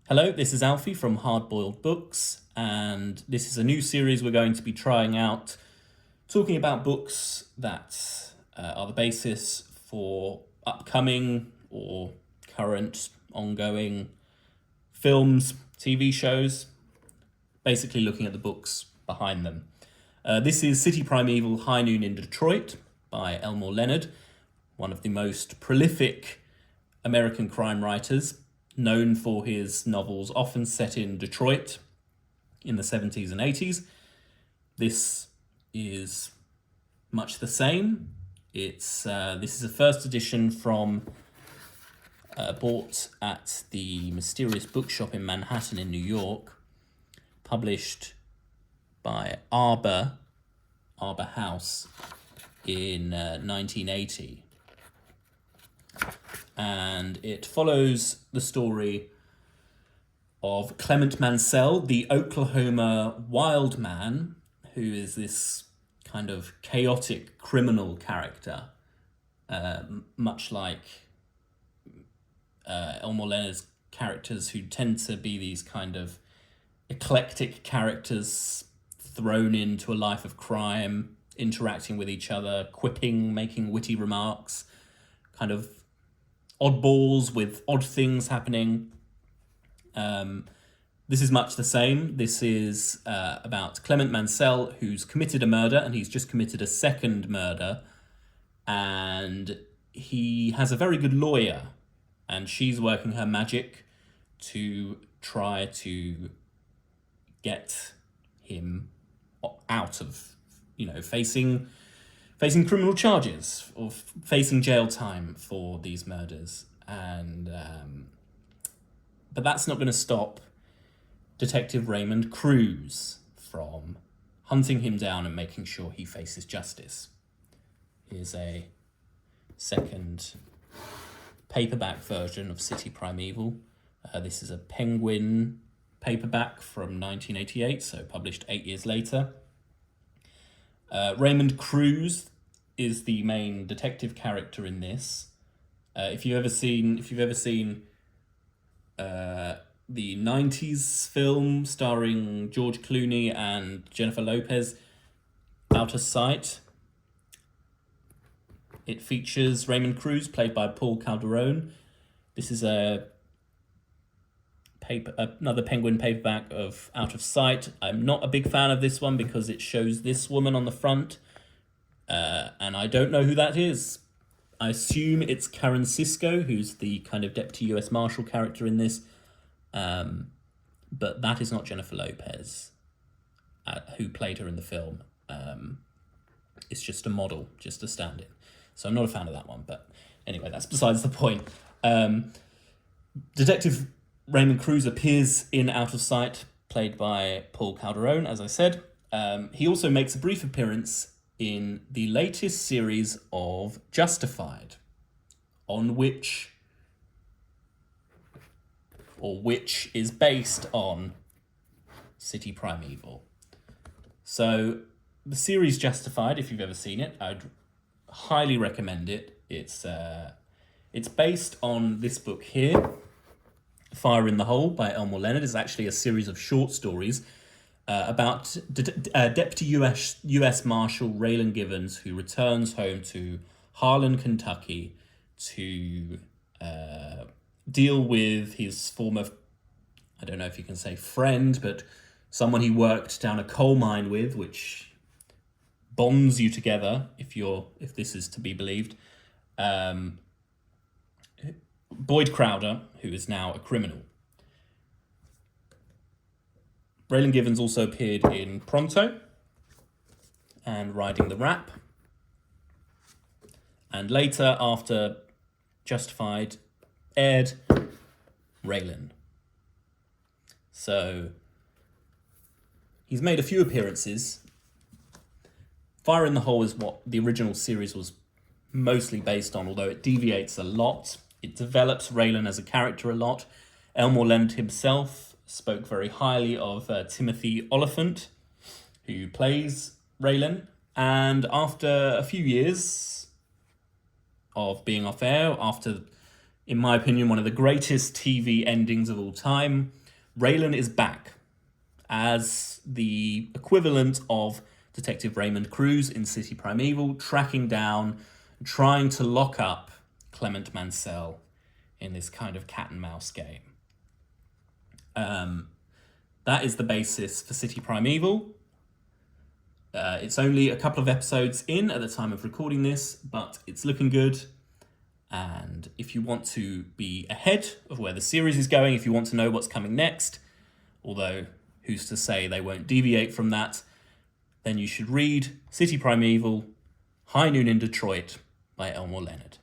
Hello, this is Alfie from Hard Boiled Books, and this is a new series we're going to be trying out, talking about books that are the basis for upcoming or current, ongoing films, TV shows, basically looking at the books behind them. This is City Primeval High Noon in Detroit by Elmore Leonard, one of the most prolific American crime writers, known for his novels often set in Detroit in the 70s and 80s. This is much the same. This is a first edition from bought at the Mysterious Bookshop in Manhattan in New York, published by Arbor House in 1980. And it follows the story of Clement Mansell, the Oklahoma wild man, who is this kind of chaotic criminal character, much like Elmore Leonard's characters, who tend to be these kind of eclectic characters thrown into a life of crime, interacting with each other, quipping, making witty remarks, kind of oddballs with odd things happening. This is much the same. This is about Clement Mansell, who's committed a murder, and he's just committed a second murder. And he has a very good lawyer, and she's working her magic to try to get him out of, facing criminal charges or facing jail time for these murders. And but that's not going to stop Detective Raymond Cruz from hunting him down and making sure he faces justice. Here's a second paperback version of City Primeval. This is a Penguin paperback from 1988, so published 8 years later. Raymond Cruz is the main detective character in this. If you've ever seen the 90s film starring George Clooney and Jennifer Lopez, Out of Sight, it features Raymond Cruz, played by Paul Calderone. This is another Penguin paperback of Out of Sight. I'm not a big fan of this one because it shows this woman on the front, and I don't know who that is. I assume it's Karen Sisko, who's the kind of deputy US Marshal character in this, but that is not Jennifer Lopez, who played her in the film. It's just a model, just a stand-in. So I'm not a fan of that one, but anyway, that's besides the point. Detective Raymond Cruz appears in Out of Sight, played by Paul Calderone, as I said. He also makes a brief appearance in the latest series of Justified, which is based on City Primeval. So the series Justified, if you've ever seen it, I'd highly recommend it. It's based on this book here, Fire in the Hole by Elmore Leonard. Is actually a series of short stories about Deputy US Marshal Raylan Givens, who returns home to Harlan, Kentucky, to deal with his former, I don't know if you can say friend, but someone he worked down a coal mine with, which bonds you together, if this is to be believed. Boyd Crowder, who is now a criminal. Raylan Givens also appeared in Pronto and Riding the Rap. And later, after Justified aired, Raylan. So he's made a few appearances. Fire in the Hole is what the original series was mostly based on, although it deviates a lot. It develops Raylan as a character a lot. Elmore Leonard himself spoke very highly of Timothy Oliphant, who plays Raylan. And after a few years of being off air, after in my opinion, one of the greatest TV endings of all time. Raylan is back as the equivalent of Detective Raymond Cruz in City Primeval, tracking down, trying to lock up Clement Mansell in this kind of cat and mouse game. That is the basis for City Primeval. It's only a couple of episodes in at the time of recording this, but it's looking good. And if you want to be ahead of where the series is going, if you want to know what's coming next, although who's to say they won't deviate from that, then you should read City Primeval, High Noon in Detroit by Elmore Leonard.